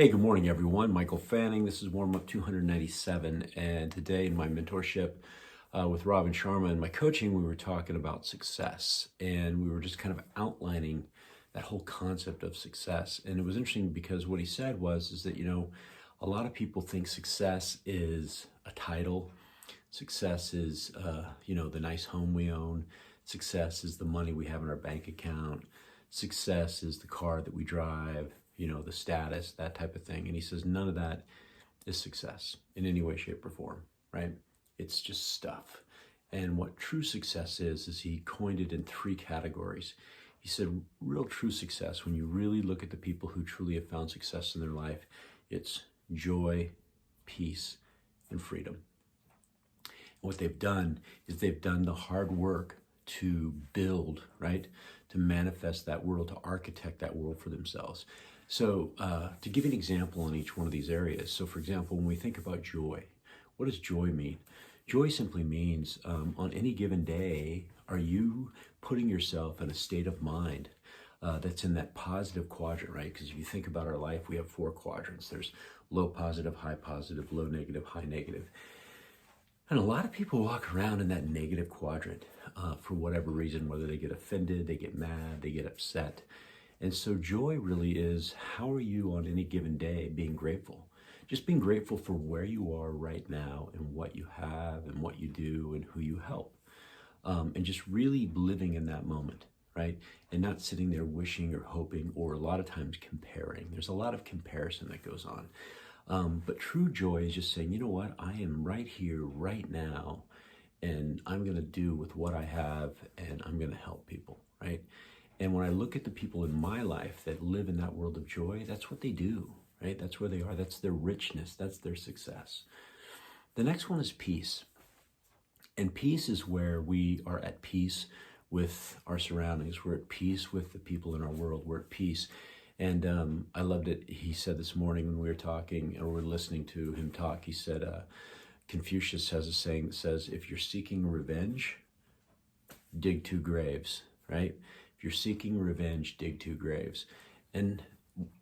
Hey, good morning, everyone. Michael Fanning. This is Warm Up 297. And today, in my mentorship with Robin Sharma and my coaching, we were talking about success. And we were just kind of outlining that whole concept of success. And it was interesting because what he said is that, a lot of people think success is a title. Success is, the nice home we own. Success is the money we have in our bank account. Success is the car that we drive, the status, that type of thing. And he says none of that is success in any way, shape, or form, right? It's just stuff. And what true success is he coined it in three categories. He said real true success, when you really look at the people who truly have found success in their life, it's joy, peace, and freedom. And what they've done is they've done the hard work to build, right? To manifest that world, to architect that world for themselves. So to give you an example on each one of these areas. So for example, when we think about joy, what does joy mean? Joy simply means on any given day, are you putting yourself in a state of mind that's in that positive quadrant, right? Because if you think about our life, we have four quadrants. There's low positive, high positive, low negative, high negative. And a lot of people walk around in that negative quadrant for whatever reason, whether they get offended, they get mad, they get upset. And so joy really is, how are you on any given day being grateful? Just being grateful for where you are right now and what you have and what you do and who you help. And just really living in that moment, right? And not sitting there wishing or hoping or a lot of times comparing. There's a lot of comparison that goes on. But true joy is just saying, you know what, I am right here, right now, and I'm going to do with what I have, and I'm going to help people, right? And when I look at the people in my life that live in that world of joy, that's what they do, right? That's where they are. That's their richness. That's their success. The next one is peace. And peace is where we are at peace with our surroundings. We're at peace with the people in our world. We're at peace. And I loved it. He said this morning when we were talking or we were listening to him talk, he said, Confucius has a saying that says, if you're seeking revenge, dig two graves, right? If you're seeking revenge, dig two graves. And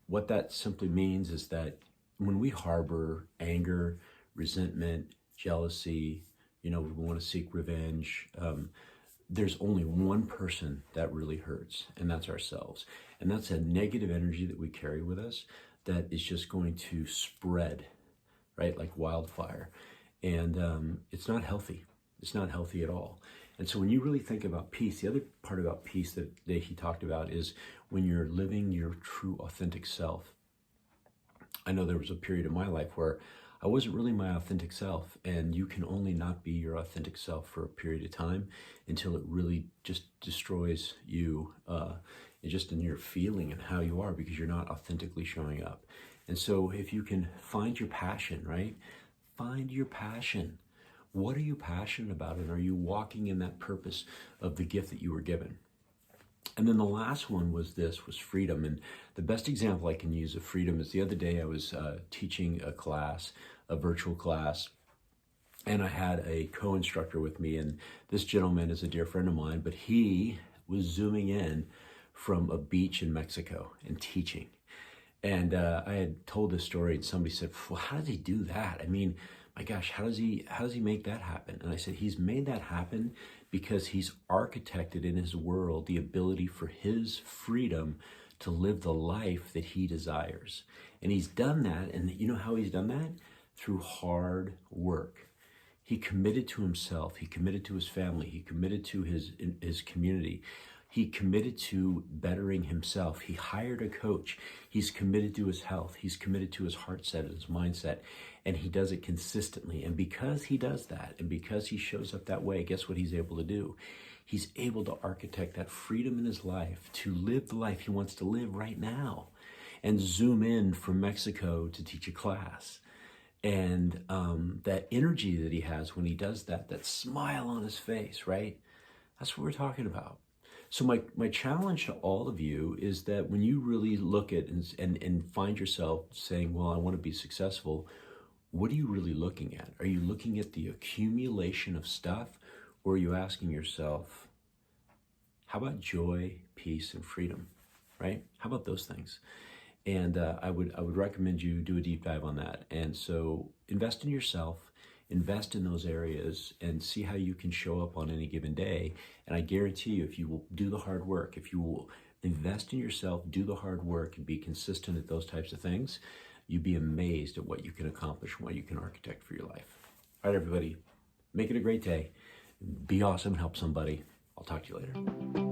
what that simply means is that when we harbor anger, resentment, jealousy, we want to seek revenge, there's only one person that really hurts, and that's ourselves. And that's a negative energy that we carry with us that is just going to spread, right, like wildfire. And it's not healthy. It's not healthy at all. And so when you really think about peace, the other part about peace that he talked about is when you're living your true, authentic self. I know there was a period in my life where I wasn't really my authentic self, and you can only not be your authentic self for a period of time until it really just destroys you just in your feeling and how you are, because you're not authentically showing up. And so if you can find your passion, right? Find your passion. What are you passionate about? And are you walking in that purpose of the gift that you were given? And then the last one was freedom. And the best example I can use of freedom is the other day I was teaching a class, a virtual class, and I had a co-instructor with me. And this gentleman is a dear friend of mine, but he was zooming in from a beach in Mexico and teaching. And I had told this story, and somebody said, well, how does he do that? I mean, my gosh, how does he make that happen? And I said, he's made that happen because he's architected in his world the ability for his freedom to live the life that he desires. And he's done that, and you know how he's done that? Through hard work. He committed to himself, he committed to his family, he committed to his community. He committed to bettering himself. He hired a coach. He's committed to his health. He's committed to his heart set and his mindset. And he does it consistently. And because he does that, and because he shows up that way, guess what he's able to do? He's able to architect that freedom in his life to live the life he wants to live right now, and zoom in from Mexico to teach a class. And that energy that he has when he does that, that smile on his face, right? That's what we're talking about. So my challenge to all of you is that when you really look at and find yourself saying, well, I want to be successful, what are you really looking at? Are you looking at the accumulation of stuff, or are you asking yourself, how about joy, peace, and freedom, right? How about those things? And I would recommend you do a deep dive on that. And so invest in yourself, invest in those areas, and see how you can show up on any given day. And I guarantee you, if you will do the hard work, if you will invest in yourself, do the hard work, and be consistent at those types of things, you'd be amazed at what you can accomplish and what you can architect for your life. All right, everybody, make it a great day. Be awesome and help somebody. I'll talk to you later.